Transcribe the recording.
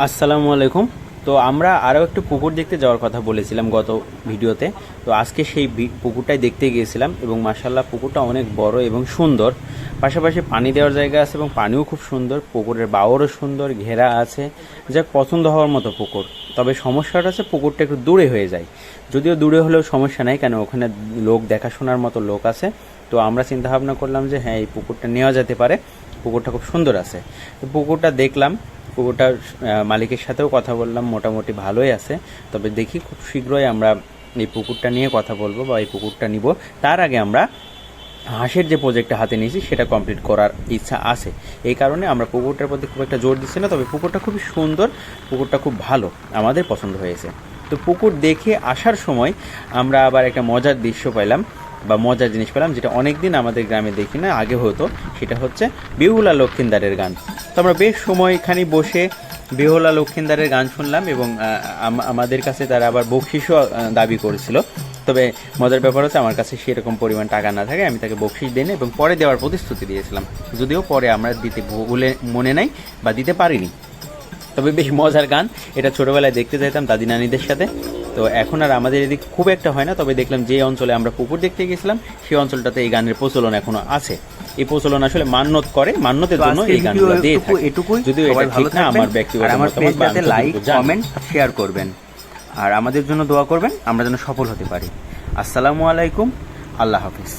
আসসালামু আলাইকুম। তো আমরা আরও একটু পুকুর দেখতে যাওয়ার কথা বলেছিলাম গত ভিডিওতে। তো আজকে সেই পুকুরটাই দেখতে গিয়েছিলাম এবং মাশাআল্লাহ পুকুরটা অনেক বড় এবং সুন্দর। পাশাপাশি পানি দেওয়ার জায়গা আছে এবং পানিও খুব সুন্দর, পুকুরের বাওরও সুন্দর, ঘেরা আছে, যা পছন্দ হওয়ার মতো পুকুর। তবে সমস্যাটা হচ্ছে পুকুরটা একটু দূরে হয়ে যায়। যদিও দূরে হলেও সমস্যা নাই, কেন ওখানে লোক দেখাশোনার মতো লোক আছে। তো আমরা চিন্তা ভাবনা করলাম যে হ্যাঁ, এই পুকুরটা নেওয়া যেতে পারে, পুকুরটা খুব সুন্দর আছে। তো পুকুরটা দেখলাম, পুকুরটার মালিকের সাথেও কথা বললাম, মোটামুটি ভালোই আছে। তবে দেখি খুব শীঘ্রই আমরা এই পুকুরটা নিয়ে কথা বলবো বা এই পুকুরটা নিব। তার আগে আমরা হাঁসের যে প্রজেক্টটা হাতে নিয়েছি সেটা কমপ্লিট করার ইচ্ছা আছে। এই কারণে আমরা পুকুরটার প্রতি খুব একটা জোর দিচ্ছি না, তবে পুকুরটা খুবই সুন্দর, পুকুরটা খুব ভালো, আমাদের পছন্দ হয়েছে। তো পুকুর দেখে আসার সময় আমরা আবার একটা মজার দৃশ্য পেলাম বা মজার জিনিস পেলাম, যেটা অনেক দিন আমাদের গ্রামে দেখি না, আগে হতো। সেটা হচ্ছে বেহুলা লক্ষিন্দারের গান। তো আমরা বেশ সময়খানি বসে বেহুলা লক্ষিন্দারের গান শুনলাম এবং আমাদের কাছে তারা আবার বকশিসও দাবি করেছিল। তবে মজার ব্যাপার হচ্ছে আমার কাছে সেরকম পরিমাণ টাকা না থাকে, আমি তাকে বকশিস দিই এবং পরে দেওয়ার প্রতিশ্রুতি দিয়েছিলাম, যদিও পরে আমরা দিতে ভুলে মনে নাই বা দিতে পারিনি। তবে বেশ মজার গান, এটা ছোটোবেলায় দেখতে যেতাম দাদি নানিদের সাথে। তো এখন আর আমাদের এদিকে খুব একটা হয় না, তবে দেখলাম যে অঞ্চলে আমরা পুকুর দেখতে গেছিলাম সেই অঞ্চলটাতে এই গানের প্রচলন এখনো আছে। এই প্রচলন আসলে মান্যত করে, মান্যতের জন্য এই গানগুলো দিয়ে থাকে। এটুকুই, যদিও এটা ঠিক না, আমার ব্যক্তিগত মতামত। লাইক, কমেন্ট, শেয়ার করবেন আর আমাদের জন্য দোয়া করবেন, আমরা যেন সফল হতে পারি। আসসালামু আলাইকুম, আল্লাহ হাফিজ।